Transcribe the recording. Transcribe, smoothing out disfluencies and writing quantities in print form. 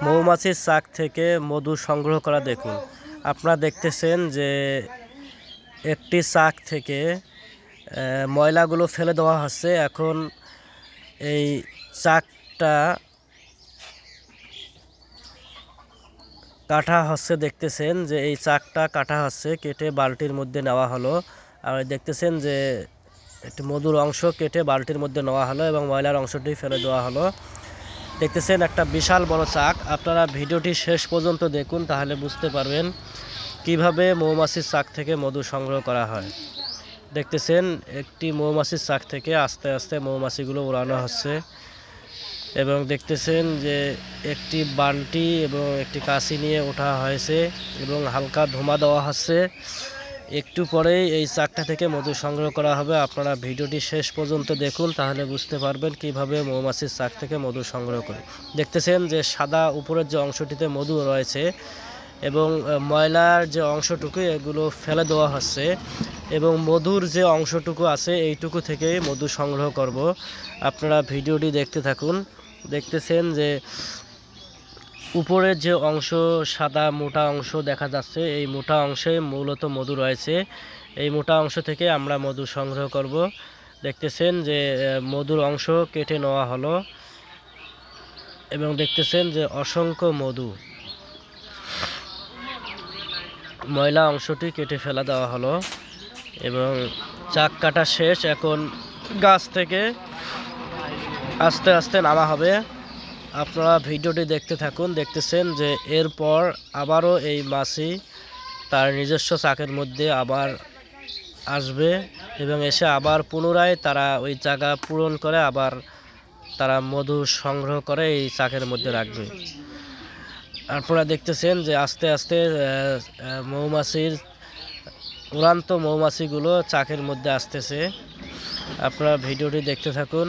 মৌমাছির চাক থেকে মধু সংগ্রহ করা দেখুন। আপনারা দেখতেছেন যে একটি চাক থেকে ময়লাগুলো ফেলে দেওয়া হচ্ছে। এখন এই চাকটা কাটা হচ্ছে, দেখতেছেন যে এই চাকটা কাটা হচ্ছে, কেটে বালতির মধ্যে নেওয়া হলো। আর দেখতেছেন যে একটি মধুর অংশ কেটে বালতির মধ্যে নেওয়া হলো এবং ময়লার অংশটি ফেলে দেওয়া হলো। দেখতেছেন একটা বিশাল বড় চাক। আপনারা ভিডিওটি শেষ পর্যন্ত দেখুন, তাহলে বুঝতে পারবেন কিভাবে মৌমাছির চাক থেকে মধু সংগ্রহ করা হয়। দেখতেছেন একটি মৌমাছির চাক থেকে আস্তে আস্তে মৌমাছিগুলো উড়ানো হচ্ছে এবং দেখতেছেন যে একটি বালতি এবং একটি কাঁচি নিয়ে ওঠা হয়েছে এবং হালকা ধোঁয়া দেওয়া হচ্ছে। একটু পরেই এই চাকটা থেকে মধু সংগ্রহ করা হবে। আপনারা ভিডিওটি শেষ পর্যন্ত দেখুন, তাহলে বুঝতে পারবেন কিভাবে মৌমাছির চাক থেকে মধু সংগ্রহ করে। দেখতেছেন যে সাদা উপরের যে অংশটিতে মধু রয়েছে এবং ময়লার যে অংশটুকু এগুলো ফেলে দেওয়া হচ্ছে এবং মধুর যে অংশটুকু আছে এইটুকু থেকেই মধু সংগ্রহ করব। আপনারা ভিডিওটি দেখতে থাকুন। দেখতেছেন যে উপরের যে অংশ সাদা মোটা অংশ দেখা যাচ্ছে, এই মোটা অংশে মূলত মধু রয়েছে। এই মোটা অংশ থেকে আমরা মধু সংগ্রহ করব। দেখতেছেন যে মধুর অংশ কেটে নেওয়া হলো এবং দেখতেছেন যে অসংখ্য মধু, ময়লা অংশটি কেটে ফেলা দেওয়া হলো এবং চাক কাটা শেষ। এখন গাছ থেকে আস্তে আস্তে নামা হবে। আপনারা ভিডিওটি দেখতে থাকুন। দেখতেছেন যে এরপর আবারও এই মাছি তার নিজস্ব চাকের মধ্যে আবার আসবে এবং এসে আবার পুনরায় তারা ওই জায়গা পূরণ করে আবার তারা মধু সংগ্রহ করে এই চাকের মধ্যে রাখবে। আপনারা দেখতেছেন যে আস্তে আস্তে মৌমাছির উড়ান্ত মৌমাছিগুলো চাকের মধ্যে আসতেছে। আপনারা ভিডিওটি দেখতে থাকুন।